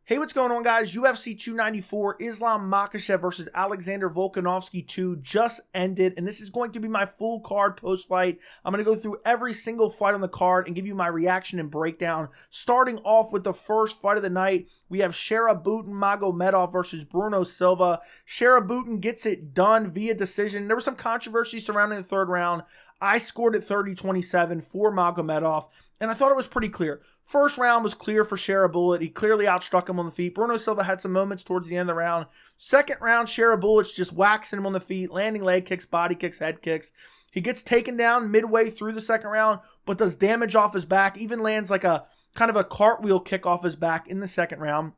Hey, what's going on, guys? UFC 294, Islam Makhachev versus Alexander Volkanovski 2 just ended, and this is going to be my full card post-fight. I'm going to go through every single fight on the card and give you my reaction and breakdown. Starting off with the first fight of the night, we have Sharabutdin Magomedov versus Bruno Silva. Sharabutdin gets it done via decision. There was some controversy surrounding the third round. I scored it 30-27 for Magomedov, and I thought it was pretty clear. First round was clear for Sharabutdin. He clearly outstruck him on the feet. Bruno Silva had some moments towards the end of the round. Second round, Sharabutdin's just waxing him on the feet, landing leg kicks, body kicks, head kicks. He gets taken down midway through the second round, but does damage off his back, even lands like a kind of a cartwheel kick off his back in the second round.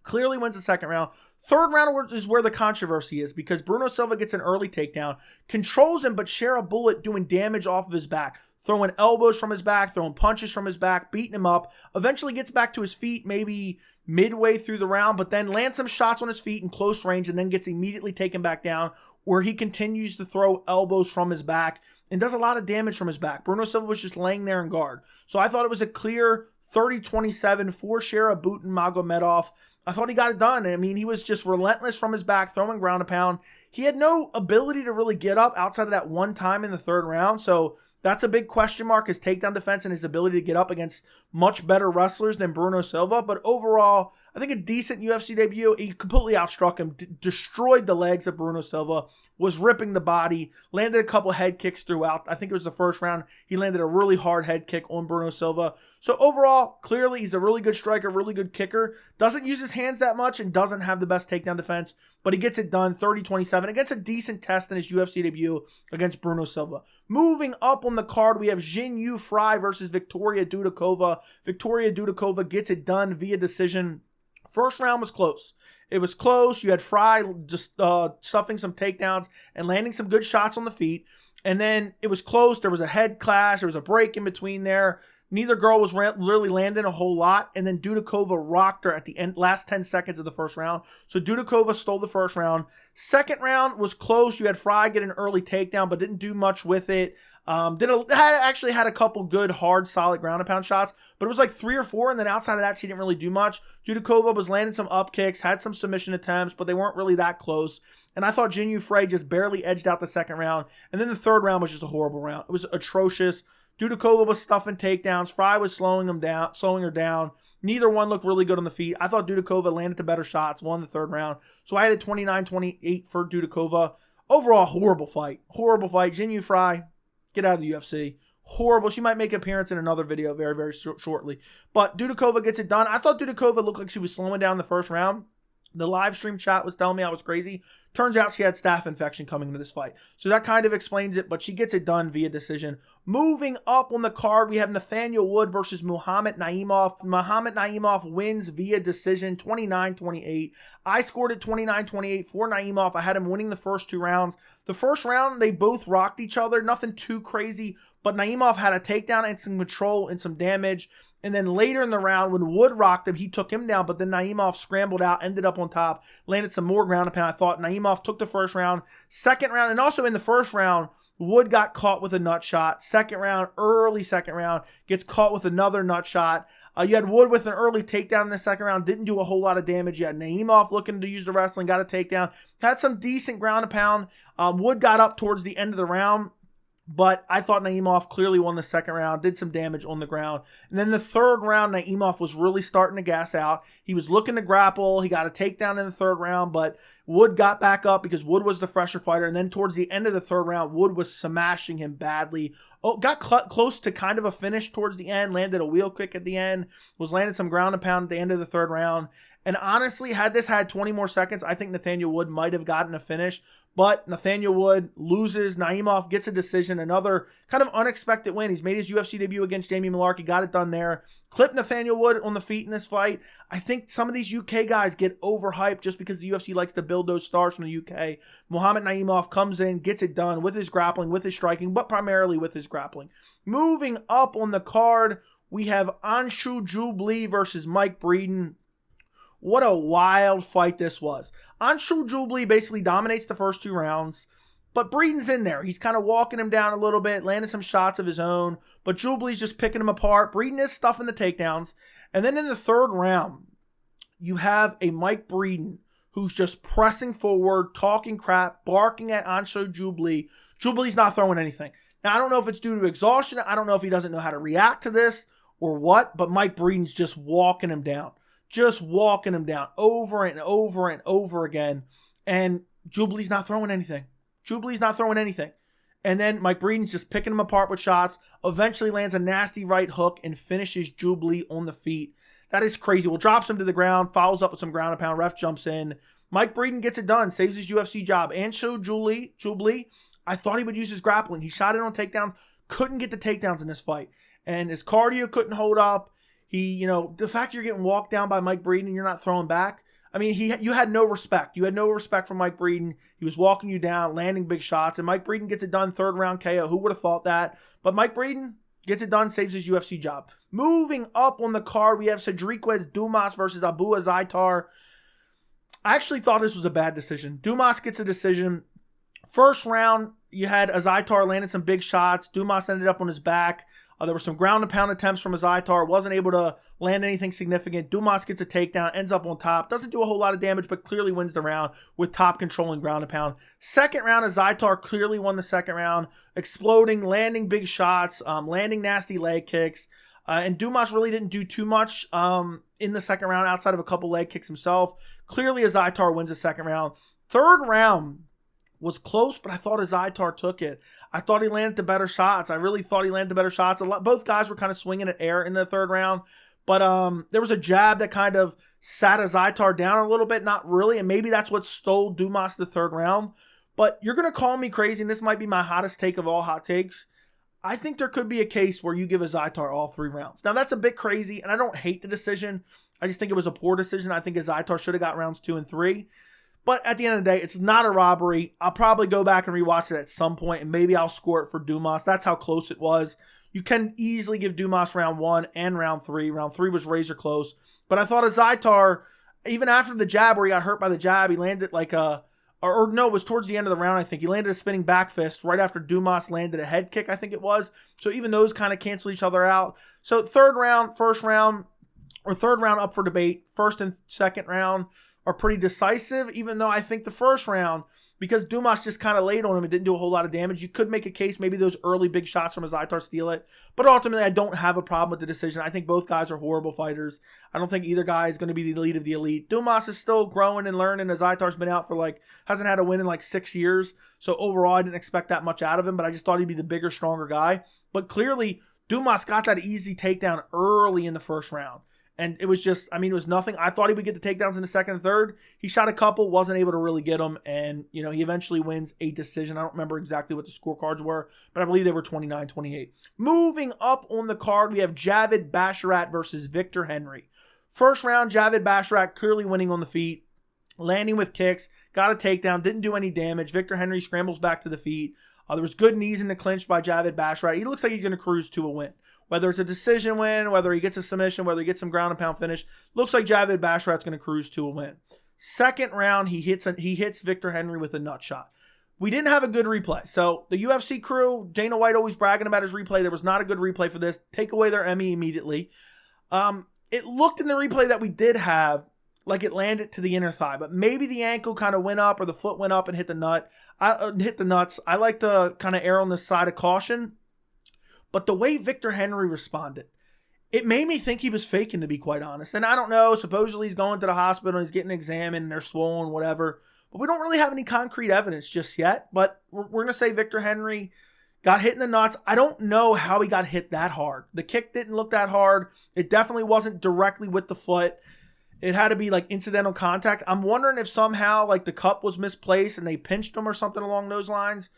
Clearly wins the second round. Third round is where the controversy is because Bruno Silva gets an early takedown, controls him, but Sharabutdin doing damage off of his back, throwing elbows from his back, throwing punches from his back, beating him up, eventually gets back to his feet maybe midway through the round, but then lands some shots on his feet in close range and then gets immediately taken back down where he continues to throw elbows from his back and does a lot of damage from his back. Bruno Silva was just laying there in guard. So I thought it was a clear 30-27 for Sharabutdin Magomedov. I thought he got it done. I mean, he was just relentless from his back, throwing ground and pound. He had no ability to really get up outside of that one time in the third round. So that's a big question mark, his takedown defense and his ability to get up against much better wrestlers than Bruno Silva. But overall, I think a decent UFC debut. He completely outstruck him, destroyed the legs of Bruno Silva, was ripping the body, landed a couple head kicks throughout. I think it was the first round. He landed a really hard head kick on Bruno Silva. So overall, clearly he's a really good striker, really good kicker. Doesn't use his hands that much and doesn't have the best takedown defense, but he gets it done 30-27 against a decent test in his UFC debut against Bruno Silva. Moving up on the card, we have Jinh Frey versus Victoria Dudakova. Victoria Dudakova gets it done via decision. First round was close. It was close. You had Frey just stuffing some takedowns and landing some good shots on the feet. And then it was close. There was a head clash. There was a break in between there. Neither girl was really landing a whole lot. And then Dudakova rocked her at the end, last 10 seconds of the first round. So Dudakova stole the first round. Second round was close. You had Frey get an early takedown, but didn't do much with it. Actually had a couple good, hard, solid ground and pound shots, but it was like 3 or 4, and then outside of that, she didn't really do much. Dudakova was landing some up kicks, had some submission attempts, but they weren't really that close. And I thought Jinh Frey just barely edged out the second round, and then the third round was just a horrible round. It was atrocious. Dudakova was stuffing takedowns. Frey was slowing her down. Neither one looked really good on the feet. I thought Dudakova landed the better shots, won the third round. So I had a 29-28 for Dudakova. Overall, horrible fight. Horrible fight. Jinh Frey, get out of the UFC. Horrible. She might make an appearance in another video very, very shortly. But Dudakova gets it done. I thought Dudakova looked like she was slowing down the first round. The live stream chat was telling me I was crazy. Turns out she had staph infection coming into this fight. So that kind of explains it, but she gets it done via decision. Moving up on the card, we have Nathaniel Wood versus Mohammad Naimov. Mohammad Naimov wins via decision 29-28. I scored it 29-28 for Naimov. I had him winning the first 2 rounds. The first round, they both rocked each other. Nothing too crazy, but Naimov had a takedown and some control and some damage. And then later in the round, when Wood rocked him, he took him down, but then Naimov scrambled out, ended up on top, landed some more ground and pound. I thought Naimov took the first round. Second round, and also in the first round, Wood got caught with a nut shot. Second round, early second round, gets caught with another nut shot. You had Wood with an early takedown in the second round, didn't do a whole lot of damage. You had Naimov looking to use the wrestling, got a takedown, had some decent ground and pound. Wood got up towards the end of the round, but I thought Naimov clearly won the second round, did some damage on the ground. And then the third round, Naimov was really starting to gas out. He was looking to grapple. He got a takedown in the third round, but Wood got back up because Wood was the fresher fighter. And then towards the end of the third round, Wood was smashing him badly. Got close to kind of a finish towards the end, landed a wheel kick at the end, was landing some ground and pound at the end of the third round. And honestly, had this had 20 more seconds, I think Nathaniel Wood might have gotten a finish. But Nathaniel Wood loses. Naimov gets a decision. Another kind of unexpected win. He's made his UFC debut against Jamie Mullarkey. Got it done there. Clipped Nathaniel Wood on the feet in this fight. I think some of these UK guys get overhyped just because the UFC likes to build those stars from the UK. Mohammad Naimov comes in, gets it done with his grappling, with his striking, but primarily with his grappling. Moving up on the card, we have Anshul Jubli versus Mike Breeden. What a wild fight this was. Anshul Jubli basically dominates the first 2 rounds, but Breeden's in there. He's kind of walking him down a little bit, landing some shots of his own, but Jubli's just picking him apart. Breeden is stuffing the takedowns. And then in the third round, you have a Mike Breeden who's just pressing forward, talking crap, barking at Anshul Jubli. Jubli's not throwing anything. Now, I don't know if it's due to exhaustion. I don't know if he doesn't know how to react to this or what, but Mike Breeden's just walking him down. Just walking him down over and over and over again. And Jubli's not throwing anything. Jubli's not throwing anything. And then Mike Breeden's just picking him apart with shots, eventually lands a nasty right hook and finishes Jubli on the feet. That is crazy. Well, drops him to the ground, follows up with some ground and pound. Ref jumps in. Mike Breeden gets it done, saves his UFC job. Anshul Jubli, I thought he would use his grappling. He shot it on takedowns, couldn't get the takedowns in this fight. And his cardio couldn't hold up. The fact you're getting walked down by Mike Breeden and you're not throwing back, I mean, you had no respect. You had no respect for Mike Breeden. He was walking you down, landing big shots, and Mike Breeden gets it done, 3rd round KO. Who would have thought that? But Mike Breeden gets it done, saves his UFC job. Moving up on the card, we have Sedriques Dumas versus Azaitar. I actually thought this was a bad decision. Dumas gets a decision. First round, you had Azaitar landing some big shots. Dumas ended up on his back. There were some ground and pound attempts from Azaitar. Wasn't able to land anything significant. Dumas gets a takedown, ends up on top. Doesn't do a whole lot of damage, but clearly wins the round with top controlling ground and pound. Second round, Azaitar clearly won the second round. Exploding, landing big shots, landing nasty leg kicks. And Dumas really didn't do too much in the second round outside of a couple leg kicks himself. Clearly, Azaitar wins the second round. Third round was close, but I thought Azaitar took it. I thought he landed the better shots. I really thought he landed the better shots. Both guys were kind of swinging at air in the third round, but there was a jab that kind of sat Azaitar down a little bit. Not really, and maybe that's what stole Dumas the third round. But you're going to call me crazy, and this might be my hottest take of all hot takes. I think there could be a case where you give Azaitar all 3 rounds. Now, that's a bit crazy, and I don't hate the decision. I just think it was a poor decision. I think Azaitar should have got rounds 2 and 3. But at the end of the day, it's not a robbery. I'll probably go back and rewatch it at some point, and maybe I'll score it for Dumas. That's how close it was. You can easily give Dumas round 1 and round 3. Round 3 was razor close. But I thought Azaitar, even after the jab where he got hurt by the jab, he landed like it was towards the end of the round, I think. He landed a spinning back fist right after Dumas landed a head kick, I think it was. So even those kind of cancel each other out. So third round up for debate. First and second round are pretty decisive, even though I think the first round, because Dumas just kind of laid on him and didn't do a whole lot of damage, you could make a case maybe those early big shots from Azaitar steal it. But ultimately, I don't have a problem with the decision. I think both guys are horrible fighters. I don't think either guy is going to be the elite of the elite. Dumas is still growing and learning. Azaitar's been out for hasn't had a win in 6 years. So overall, I didn't expect that much out of him, but I just thought he'd be the bigger, stronger guy. But clearly, Dumas got that easy takedown early in the first round. And it was just, it was nothing. I thought he would get the takedowns in the second and third. He shot a couple, wasn't able to really get them. And, he eventually wins a decision. I don't remember exactly what the scorecards were, but I believe they were 29-28. Moving up on the card, we have Javid Basharat versus Victor Henry. First round, Javid Basharat clearly winning on the feet, landing with kicks, got a takedown, didn't do any damage. Victor Henry scrambles back to the feet. There was good knees in the clinch by Javid Basharat. He looks like he's going to cruise to a win. Whether it's a decision win, whether he gets a submission, whether he gets some ground and pound finish, looks like Javid Basharat's going to cruise to a win. Second round, he hits Victor Henry with a nut shot. We didn't have a good replay. So the UFC crew, Dana White always bragging about his replay. There was not a good replay for this. Take away their Emmy immediately. It looked in the replay that we did have like it landed to the inner thigh, but maybe the ankle kind of went up or the foot went up and hit the nuts. I like to kind of err on the side of caution. But the way Victor Henry responded, it made me think he was faking, to be quite honest. And I don't know, supposedly he's going to the hospital, he's getting examined, and they're swollen, whatever. But we don't really have any concrete evidence just yet. But we're going to say Victor Henry got hit in the nuts. I don't know how he got hit that hard. The kick didn't look that hard. It definitely wasn't directly with the foot. It had to be incidental contact. I'm wondering if somehow the cup was misplaced and they pinched him or something along those lines.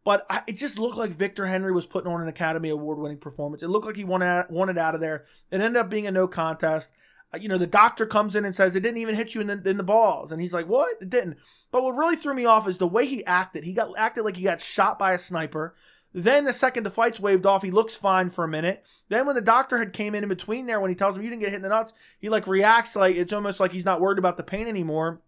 But it just looked like Victor Henry was putting on an Academy Award-winning performance. It looked like he wanted out of there. It ended up being a no contest. The doctor comes in and says, it didn't even hit you in the balls. And he's like, what? It didn't. But what really threw me off is the way he acted. He acted like he got shot by a sniper. Then the second the fight's waved off, he looks fine for a minute. Then when the doctor had came in between there, when he tells him you didn't get hit in the nuts, he reacts like it's almost like he's not worried about the pain anymore.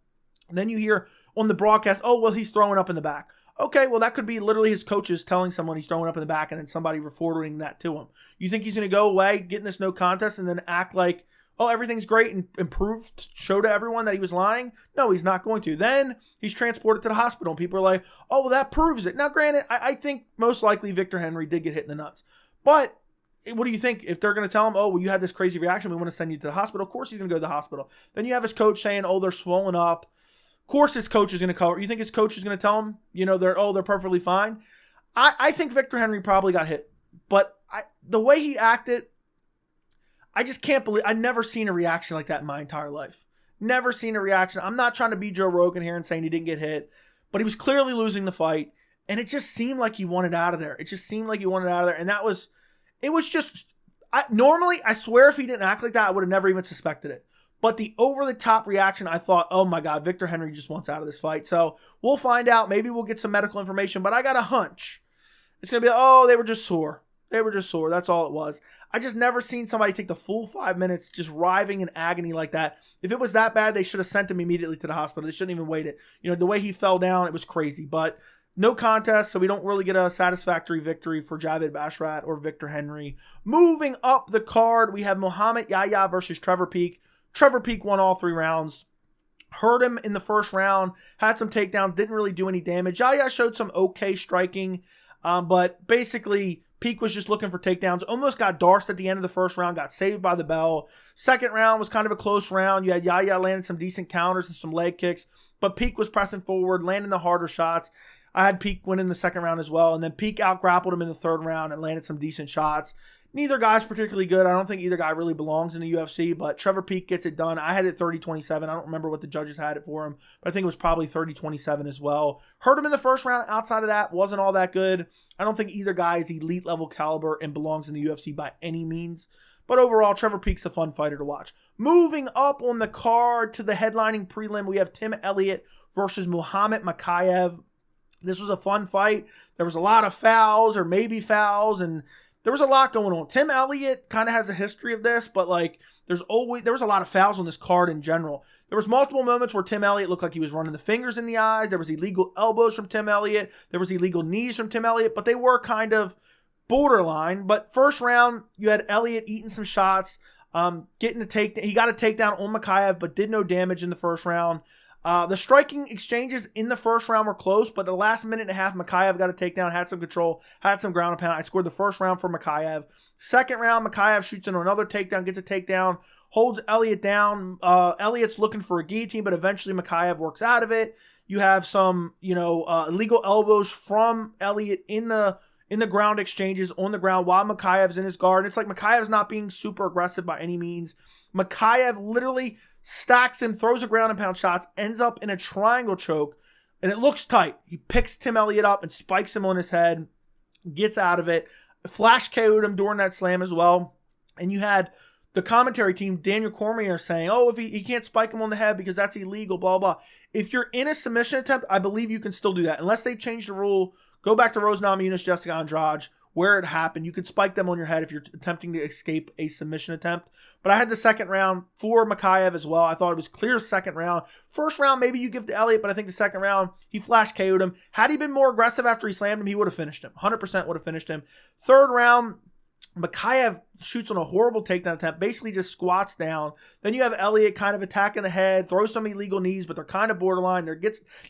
And then you hear on the broadcast, oh, well, he's throwing up in the back. Okay, well, that could be literally his coaches telling someone he's throwing up in the back and then somebody forwarding that to him. You think he's going to go away, get in this no contest, and then act like oh, everything's great and proved, show to everyone that he was lying? No, he's not going to. Then he's transported to the hospital and people are like, oh, well, that proves it. Now, granted, I think most likely Victor Henry did get hit in the nuts. But what do you think? If they're going to tell him, oh, well, you had this crazy reaction, we want to send you to the hospital, of course he's going to go to the hospital. Then you have his coach saying, oh, they're swollen up. Of course his coach is going to cover. You think his coach is going to tell him, they're perfectly fine? I think Victor Henry probably got hit. But the way he acted, I just can't believe. I've never seen a reaction like that in my entire life. Never seen a reaction. I'm not trying to be Joe Rogan here and saying he didn't get hit, but he was clearly losing the fight, and it just seemed like he wanted out of there. And it was just. Normally, I swear, if he didn't act like that, I would have never even suspected it. But the over-the-top reaction, I thought, oh my God, Victor Henry just wants out of this fight. So we'll find out. Maybe we'll get some medical information, but I got a hunch. It's going to be, oh, they were just sore. That's all it was. I just never seen somebody take the full 5 minutes just writhing in agony like that. If it was that bad, they should have sent him immediately to the hospital. They shouldn't even wait it. The way he fell down, it was crazy. But no contest, so we don't really get a satisfactory victory for Javid Basharat or Victor Henry. Moving up the card, we have Muhammad Yahya versus Trevor Peek. Trevor Peek won all 3 rounds. Hurt him in the first round. Had some takedowns. Didn't really do any damage. Yahya showed some okay striking. But basically, Peek was just looking for takedowns. Almost got dorsed at the end of the first round. Got saved by the bell. Second round was kind of a close round. You had Yahya landing some decent counters and some leg kicks. But Peek was pressing forward, landing the harder shots. I had Peek winning the second round as well. And then Peek out-grappled him in the third round and landed some decent shots. Neither guy's particularly good. I don't think either guy really belongs in the UFC, but Trevor Peek gets it done. I had it 30-27. I don't remember what the judges had it for him, but I think it was probably 30-27 as well. Hurt him in the first round. Outside of that, wasn't all that good. I don't think either guy is elite level caliber and belongs in the UFC by any means. But overall, Trevor Peek's a fun fighter to watch. Moving up on the card to the headlining prelim, we have Tim Elliott versus Muhammad Mokaev. This was a fun fight. There was a lot of fouls or maybe fouls, and there was a lot going on. Tim Elliott kind of has a history of this, but there was a lot of fouls on this card in general. There was multiple moments where Tim Elliott looked like he was running the fingers in the eyes. There was illegal elbows from Tim Elliott. There was illegal knees from Tim Elliott, but they were kind of borderline. But first round, you had Elliott eating some shots, getting a takedown. He got a takedown on Mokaev, but did no damage in the first round. The striking exchanges in the first round were close, but the last minute and a half, Mokaev got a takedown, had some control, had some ground and pound. I scored the first round for Mokaev. Second round, Mokaev shoots in another takedown, gets a takedown, holds Elliott down. Elliott's looking for a guillotine, but eventually Mokaev works out of it. You have some, illegal elbows from Elliott in the ground exchanges on the ground while Mokaev's in his guard. And it's like Mokaev's not being super aggressive by any means. Mokaev literally stacks him, throws a ground and pound shots, ends up in a triangle choke, and it looks tight. He picks Tim Elliott up and spikes him on his head, gets out of it, flash KO'd him during that slam as well. And you had the commentary team, Daniel Cormier, saying, oh, if he can't spike him on the head because that's illegal, blah, blah. If you're in a submission attempt, I believe you can still do that. Unless they've changed the rule, go back to Rose Namajunas, Jessica Andrade, where it happened. You could spike them on your head if you're attempting to escape a submission attempt. But I had the second round for Mokaev as well. I thought it was clear second round. First round, maybe you give to Elliott, but I think the second round, he flash KO'd him. Had he been more aggressive after he slammed him, he would have finished him. 100% would have finished him. Third round, Mokaev shoots on a horrible takedown attempt, basically just squats down. Then you have Elliott kind of attacking the head, throws some illegal knees, but they're kind of borderline.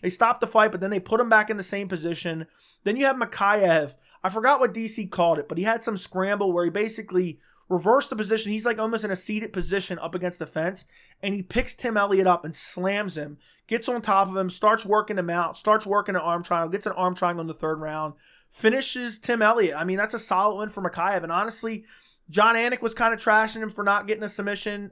They stop the fight, but then they put him back in the same position. Then you have Mokaev. I forgot what DC called it, but he had some scramble where he basically reversed the position. He's like almost in a seated position up against the fence, and he picks Tim Elliott up and slams him, gets on top of him, starts working him out, starts working an arm triangle, gets an arm triangle in the third round, finishes Tim Elliott. I mean, that's a solid win for Mokaev. And honestly, John Anik was kind of trashing him for not getting a submission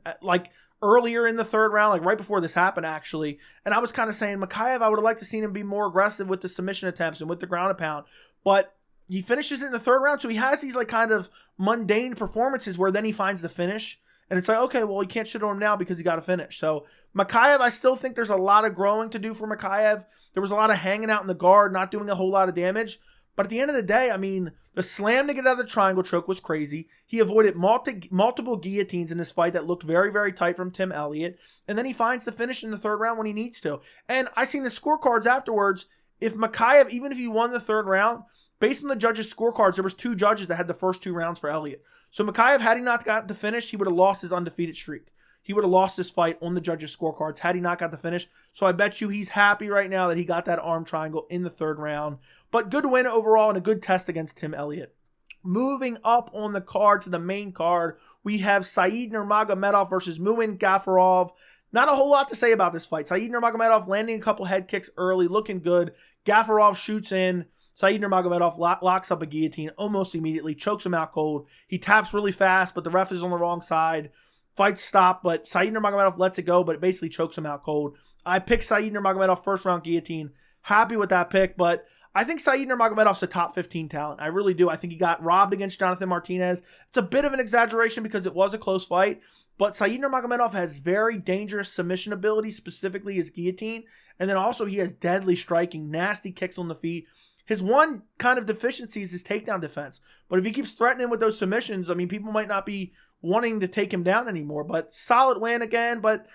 earlier in the third round, right before this happened, actually. And I was kind of saying, Mokaev, I would have liked to seen him be more aggressive with the submission attempts and with the ground and pound. But he finishes it in the third round, so he has these kind of mundane performances where then he finds the finish. And it's like, okay, well, you can't shit on him now because he got a finish. So Mokaev, I still think there's a lot of growing to do for Mokaev. There was a lot of hanging out in the guard, not doing a whole lot of damage. But at the end of the day, I mean, the slam to get out of the triangle choke was crazy. He avoided multiple guillotines in this fight that looked very, very tight from Tim Elliott. And then he finds the finish in the third round when he needs to. And I seen the scorecards afterwards. If Mokaev, even if he won the third round, based on the judges' scorecards, there was 2 judges that had the first 2 rounds for Elliott. So Mokaev, had he not gotten the finish, he would have lost his undefeated streak. he would have lost this fight on the judges' scorecards had he not got the finish. So I bet you he's happy right now that he got that arm triangle in the 3rd round. But good win overall and a good test against Tim Elliott. Moving up on the card to the main card, we have Said Nurmagomedov versus Muin Gafurov. Not a whole lot to say about this fight. Said Nurmagomedov landing a couple head kicks early, looking good. Gafurov shoots in. Said Nurmagomedov locks up a guillotine almost immediately, chokes him out cold. He taps really fast, but the ref is on the wrong side. Fight stopped, but Said Nurmagomedov lets it go, but it basically chokes him out cold. I picked Said Nurmagomedov 1st round guillotine. Happy with that pick, but I think Said Nurmagomedov's a top 15 talent. I really do. I think he got robbed against Jonathan Martinez. It's a bit of an exaggeration because it was a close fight, but Said Nurmagomedov has very dangerous submission ability, specifically his guillotine, and then also he has deadly striking, nasty kicks on the feet. His one kind of deficiency is his takedown defense, but if he keeps threatening with those submissions, I mean, people might not be wanting to take him down anymore, but solid win again, but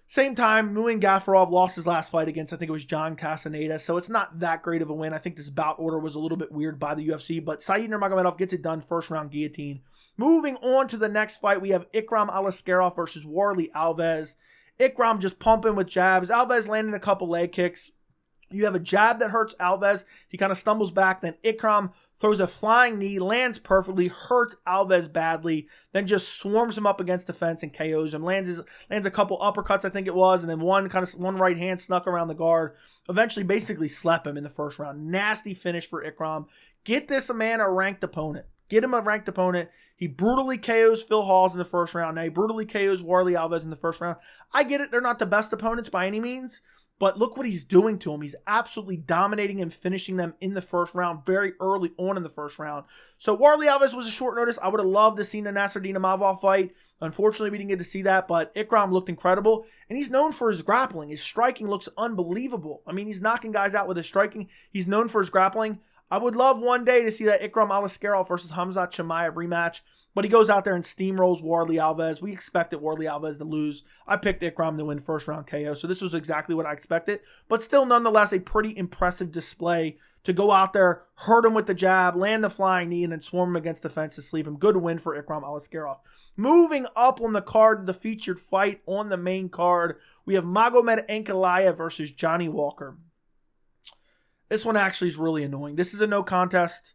same time, Muin Gafurov lost his last fight against, I think it was John Castaneda, so it's not that great of a win. I think this bout order was a little bit weird by the UFC, but Said Nurmagomedov gets it done, 1st round guillotine. Moving on to the next fight, we have Ikram Aliskerov versus Warlley Alves. Ikram just pumping with jabs. Alves landing a couple leg kicks. You have a jab that hurts Alves. He kind of stumbles back. Then Ikram throws a flying knee, lands perfectly, hurts Alves badly, then just swarms him up against the fence and KOs him. Lands a couple uppercuts, I think it was, and then one right hand snuck around the guard. Eventually, basically slept him in the 1st round. Nasty finish for Ikram. Get this man a ranked opponent. Get him a ranked opponent. He brutally KOs Phil Hawes in the 1st round. Now he brutally KOs Warlley Alves in the 1st round. I get it. They're not the best opponents by any means. But look what he's doing to him. He's absolutely dominating and finishing them in the 1st round, very early on in the 1st round. So Warlley Alves was a short notice. I would have loved to see the Nasruddin Imavov fight. Unfortunately, we didn't get to see that, but Ikram looked incredible. And he's known for his grappling. His striking looks unbelievable. I mean, he's knocking guys out with his striking. He's known for his grappling. I would love one day to see that Ikram Aliskerov versus Khamzat Chimaev rematch, but he goes out there and steamrolls Warlley Alves. We expected Warlley Alves to lose. I picked Ikram to win 1st round KO, so this was exactly what I expected, but still nonetheless a pretty impressive display to go out there, hurt him with the jab, land the flying knee, and then swarm him against the fence to sleep him. Good win for Ikram Aliskerov. Moving up on the card, the featured fight on the main card, we have Magomed Ankalaev versus Johnny Walker. This one actually is really annoying. This is a no contest.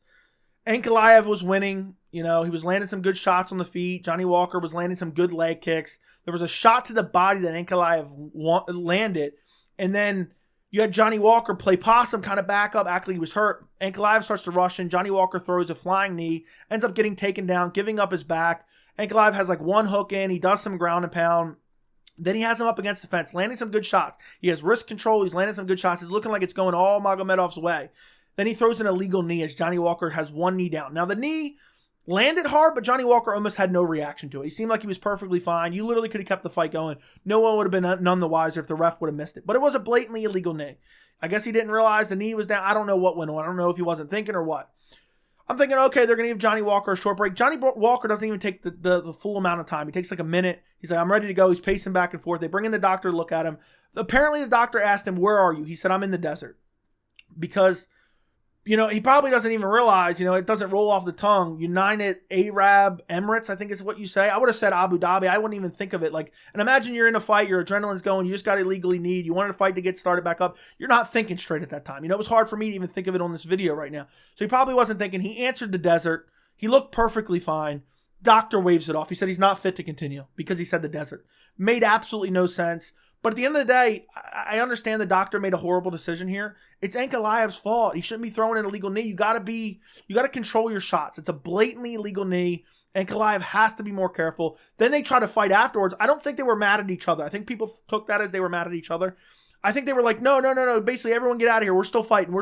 Ankalaev was winning. You know, he was landing some good shots on the feet. Johnny Walker was landing some good leg kicks. There was a shot to the body that Ankalaev landed. And then you had Johnny Walker play possum, kind of back up, act like he was hurt. Ankalaev starts to rush in. Johnny Walker throws a flying knee, ends up getting taken down, giving up his back. Ankalaev has like one hook in. He does some ground and pound. Then he has him up against the fence, landing some good shots. He has wrist control. He's landing some good shots. It's looking like it's going all Magomedov's way. Then he throws an illegal knee as Johnny Walker has one knee down. Now, the knee landed hard, but Johnny Walker almost had no reaction to it. He seemed like he was perfectly fine. You literally could have kept the fight going. No one would have been none the wiser if the ref would have missed it. But it was a blatantly illegal knee. I guess he didn't realize the knee was down. I don't know what went on. I don't know if he wasn't thinking or what. I'm thinking, okay, they're going to give Johnny Walker a short break. Johnny Walker doesn't even take the full amount of time. He takes like a minute. He's like, I'm ready to go. He's pacing back and forth. They bring in the doctor to look at him. Apparently, the doctor asked him, where are you? He said, I'm in the desert. Because, you know, he probably doesn't even realize, you know, it doesn't roll off the tongue. United Arab Emirates, I think is what you say. I would have said Abu Dhabi. I wouldn't even think of it. Like, and imagine you're in a fight, your adrenaline's going, you just got illegally kneed, you wanted a fight to get started back up. You're not thinking straight at that time. You know, it was hard for me to even think of it on this video right now. So he probably wasn't thinking. He answered the desert. He looked perfectly fine. Doctor waves it off. He said he's not fit to continue because he said the desert. Made absolutely no sense. But at the end of the day, I understand the doctor made a horrible decision here. It's Ankalaev's fault. He shouldn't be throwing an illegal knee. You got to control your shots. It's a blatantly illegal knee. Ankalaev has to be more careful. Then they try to fight afterwards. I don't think they were mad at each other. I think people took that as they were mad at each other. I think they were like, no. Basically, everyone get out of here. We're still fighting.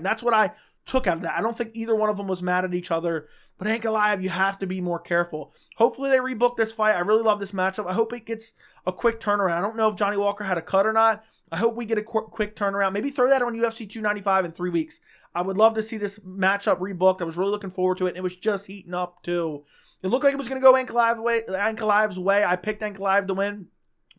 That's what I took out of that. I don't think either one of them was mad at each other. But Ankalaev, you have to be more careful. Hopefully they rebook this fight. I really love this matchup. I hope it gets a quick turnaround. I don't know if Johnny Walker had a cut or not. I hope we get a quick turnaround. Maybe throw that on UFC 295 in 3 weeks. I would love to see this matchup rebooked. I was really looking forward to it. And it was just heating up too. It looked like it was going to go Ankalaev's way. I picked Ankalaev to win.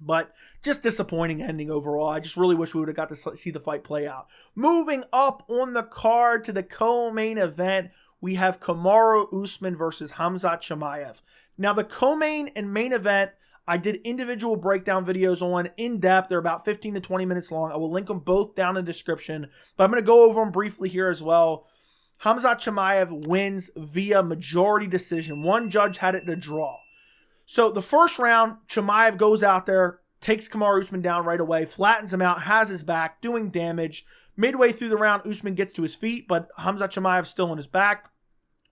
But just disappointing ending overall. I just really wish we would have got to see the fight play out. Moving up on the card to the co-main event, we have Kamaru Usman versus Khamzat Chimaev. Now, the co-main and main event, I did individual breakdown videos on in depth. They're about 15 to 20 minutes long. I will link them both down in the description, but I'm going to go over them briefly here as well. Khamzat Chimaev wins via majority decision. One judge had it to draw. So the first round, Chimaev goes out there, takes Kamaru Usman down right away, flattens him out, has his back, doing damage. Midway through the round, Usman gets to his feet, but Khamzat Chimaev still on his back,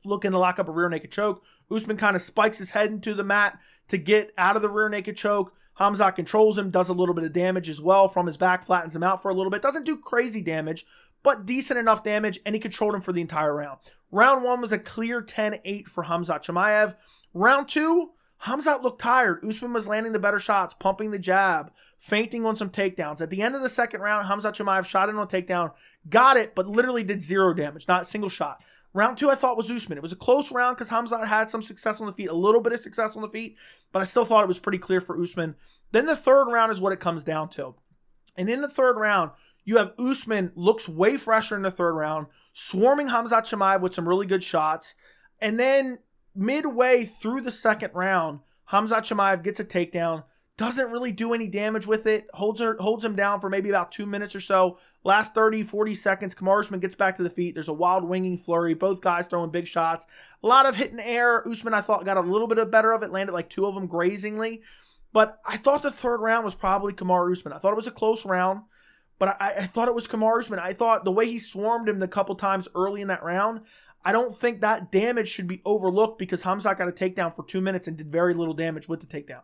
looking to lock up a rear naked choke. Usman kind of spikes his head into the mat to get out of the rear naked choke. Khamzat controls him, does a little bit of damage as well from his back, flattens him out for a little bit. Doesn't do crazy damage, but decent enough damage, and he controlled him for the entire round. Round 1 was a clear 10-8 for Khamzat Chimaev. Round 2, Khamzat looked tired. Usman was landing the better shots, pumping the jab, feinting on some takedowns. At the end of the second round, Khamzat Chimaev shot in on a takedown, got it, but literally did zero damage, not a single shot. Round 2, I thought, was Usman. It was a close round because Khamzat had some success on the feet, a little bit of success on the feet, but I still thought it was pretty clear for Usman. Then the third round is what it comes down to. And in the third round, you have Usman looks way fresher in the third round, swarming Khamzat Chimaev with some really good shots. And then midway through the second round, Khamzat Chimaev gets a takedown, doesn't really do any damage with it, holds him down for maybe about 2 minutes or so. Last 30, 40 seconds, Kamaru Usman gets back to the feet. There's a wild winging flurry, both guys throwing big shots. A lot of hit in the air. Usman, I thought, got a little bit better of it, landed like 2 of them grazingly. But I thought the third round was probably Kamaru Usman. I thought it was a close round. But I thought it was Kamaru Usman. I thought the way he swarmed him the couple times early in that round, I don't think that damage should be overlooked because Khamzat got a takedown for 2 minutes and did very little damage with the takedown.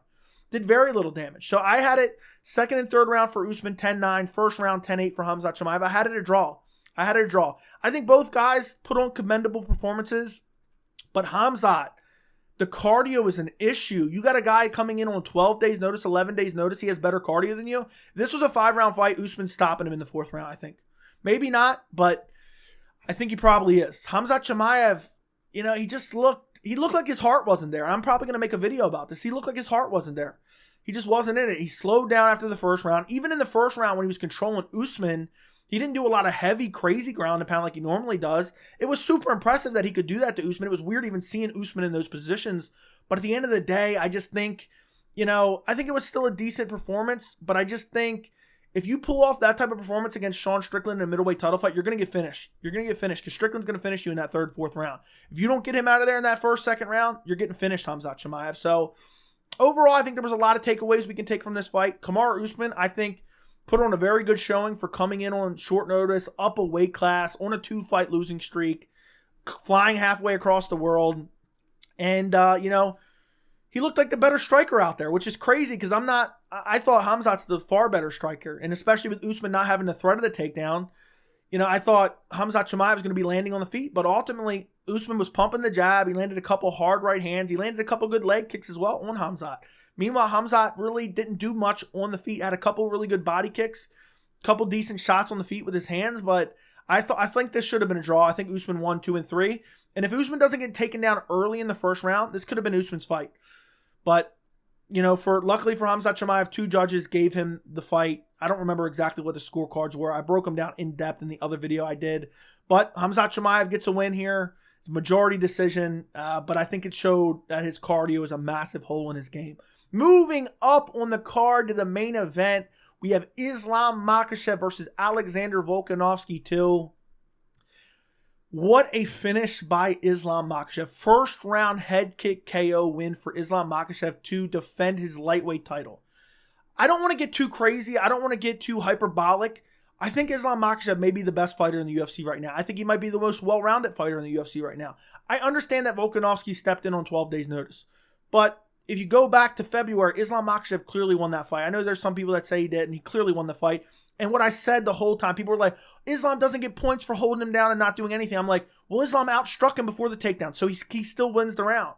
Did very little damage. So I had it second and third round for Usman 10-9, first round 10-8 for Khamzat Chimaev. I had it a draw. I think both guys put on commendable performances, but Khamzat, the cardio is an issue. You got a guy coming in on 12 days notice, 11 days notice. He has better cardio than you. If this was a 5-round fight, Usman's stopping him in the 4th round, I think. Maybe not, but I think he probably is. Khamzat Chimaev, he looked like his heart wasn't there. I'm probably going to make a video about this. He looked like his heart wasn't there. He just wasn't in it. He slowed down after the first round. Even in the first round when he was controlling Usman, he didn't do a lot of heavy, crazy ground and pound like he normally does. It was super impressive that he could do that to Usman. It was weird even seeing Usman in those positions. But at the end of the day, I just think, I think it was still a decent performance. But I just think if you pull off that type of performance against Sean Strickland in a middleweight title fight, you're going to get finished. You're going to get finished because Strickland's going to finish you in that 3rd, 4th round. If you don't get him out of there in that 1st, 2nd round, you're getting finished, Khamzat Chimaev. So overall, I think there was a lot of takeaways we can take from this fight. Kamaru Usman, I think, put on a very good showing for coming in on short notice, up a weight class, on a 2-fight losing streak, flying halfway across the world. And, he looked like the better striker out there, which is crazy because I thought Khamzat's the far better striker. And especially with Usman not having the threat of the takedown, I thought Khamzat Chimaev was going to be landing on the feet. But ultimately, Usman was pumping the jab. He landed a couple hard right hands. He landed a couple good leg kicks as well on Khamzat. Meanwhile, Khamzat really didn't do much on the feet. Had a couple really good body kicks, a couple decent shots on the feet with his hands. But I think this should have been a draw. I think Usman won 2 and 3. And if Usman doesn't get taken down early in the first round, this could have been Usman's fight. But, luckily for Khamzat Chimaev, 2 judges gave him the fight. I don't remember exactly what the scorecards were. I broke them down in depth in the other video I did. But Khamzat Chimaev gets a win here. Majority decision. But I think it showed that his cardio is a massive hole in his game. Moving up on the card to the main event, we have Islam Makhachev versus Alexander Volkanovski 2. What a finish by Islam Makhachev. First round head kick KO win for Islam Makhachev to defend his lightweight title. I don't want to get too crazy. I don't want to get too hyperbolic. I think Islam Makhachev may be the best fighter in the UFC right now. I think he might be the most well-rounded fighter in the UFC right now. I understand that Volkanovski stepped in on 12 days notice. But if you go back to February, Islam Makhachev clearly won that fight. I know there's some people that say he did, and he clearly won the fight. And what I said the whole time, people were like, Islam doesn't get points for holding him down and not doing anything. I'm like, well, Islam outstruck him before the takedown, so he still wins the round.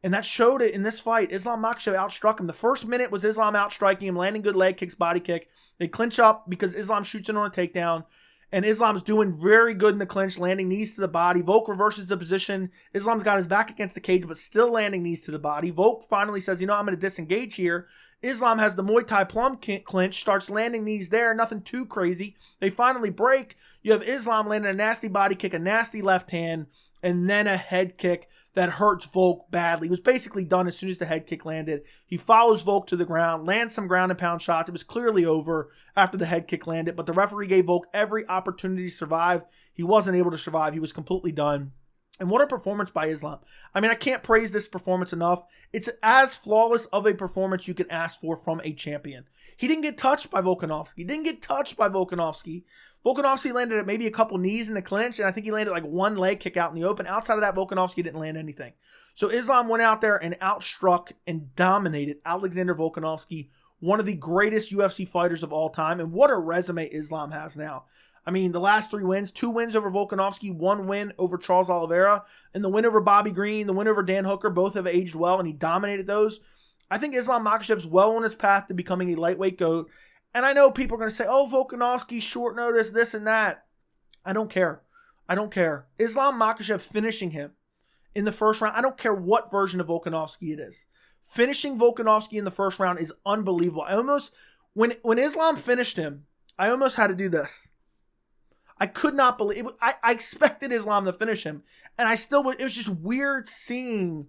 And that showed it in this fight. Islam Makhachev outstruck him. The first minute was Islam outstriking him, landing good leg kicks, body kick. They clinch up because Islam shoots in on a takedown. And Islam's doing very good in the clinch, landing knees to the body. Volk reverses the position. Islam's got his back against the cage, but still landing knees to the body. Volk finally says, I'm going to disengage here. Islam has the Muay Thai plum clinch, starts landing knees there. Nothing too crazy. They finally break. You have Islam landing a nasty body kick, a nasty left hand, and then a head kick. that hurts Volk badly. He was basically done as soon as the head kick landed. He follows Volk to the ground, lands some ground and pound shots. It was clearly over after the head kick landed, but the referee gave Volk every opportunity to survive. He wasn't able to survive. He was completely done. And what a performance by Islam. I mean, I can't praise this performance enough. It's as flawless of a performance you can ask for from a champion. He didn't get touched by Volkanovski. Volkanovski landed at maybe a couple knees in the clinch, and I think he landed like one leg kick out in the open. Outside of that, Volkanovski didn't land anything. So Islam went out there and outstruck and dominated Alexander Volkanovski, one of the greatest UFC fighters of all time. And what a resume Islam has now. I mean, the last 3 wins, 2 wins over Volkanovski, 1 win over Charles Oliveira, and the win over Bobby Green, the win over Dan Hooker, both have aged well, and he dominated those. I think Islam Makhachev's well on his path to becoming a lightweight GOAT. And I know people are going to say, oh, Volkanovski, short notice, this and that. I don't care. Islam Makhachev finishing him in the first round, I don't care what version of Volkanovski it is. Finishing Volkanovski in the first round is unbelievable. When Islam finished him, I almost had to do this. I could not believe it. I expected Islam to finish him, and it was just weird seeing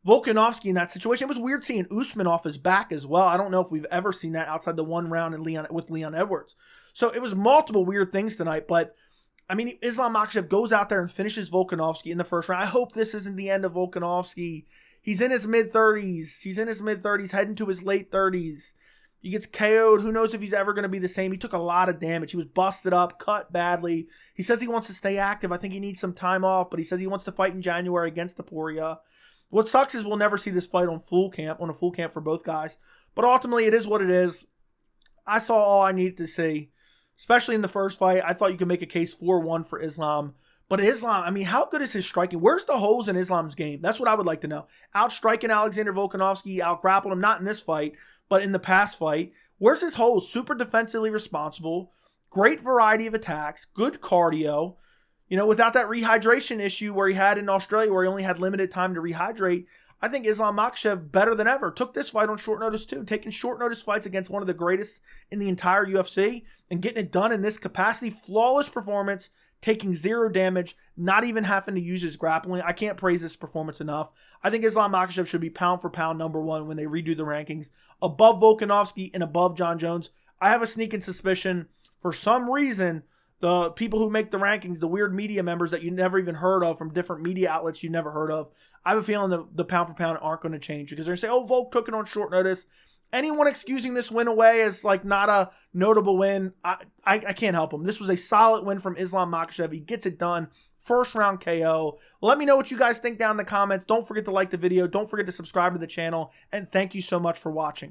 Volkanovski in that situation. It was weird seeing Usman off his back as well. I don't know if we've ever seen that outside the 1 round with Leon Edwards. So it was multiple weird things tonight, but I mean, Islam Makhachev goes out there and finishes Volkanovski in the first round. I hope this isn't the end of Volkanovski. He's in his mid-30s, heading to his late 30s. He gets KO'd. Who knows if he's ever going to be the same. He took a lot of damage. He was busted up, cut badly. He says he wants to stay active. I think he needs some time off, but he says he wants to fight in January against Topuria. What sucks is we'll never see this fight on a full camp for both guys. But ultimately, it is what it is. I saw all I needed to see, especially in the first fight. I thought you could make a case 4-1 for Islam. But Islam, I mean, how good is his striking? Where's the holes in Islam's game? That's what I would like to know. Outstriking Alexander Volkanovski, outgrappled him, not in this fight, but in the past fight. Where's his holes? Super defensively responsible, great variety of attacks, good cardio. You know, without that rehydration issue where he had in Australia where he only had limited time to rehydrate, I think Islam Makhachev better than ever. Took this fight on short notice too, taking short notice fights against one of the greatest in the entire UFC and getting it done in this capacity. Flawless performance, taking 0 damage, not even having to use his grappling. I can't praise this performance enough. I think Islam Makhachev should be pound for pound #1 when they redo the rankings, above Volkanovski and above John Jones. I have a sneaking suspicion, for some reason, the people who make the rankings, the weird media members that you never even heard of from different media outlets you never heard of, I have a feeling the pound for pound aren't going to change because they're going to say, oh, Volk took it on short notice. Anyone excusing this win away as like not a notable win, I can't help him. This was a solid win from Islam Makhachev. He gets it done. First round KO. Let me know what you guys think down in the comments. Don't forget to like the video. Don't forget to subscribe to the channel. And thank you so much for watching.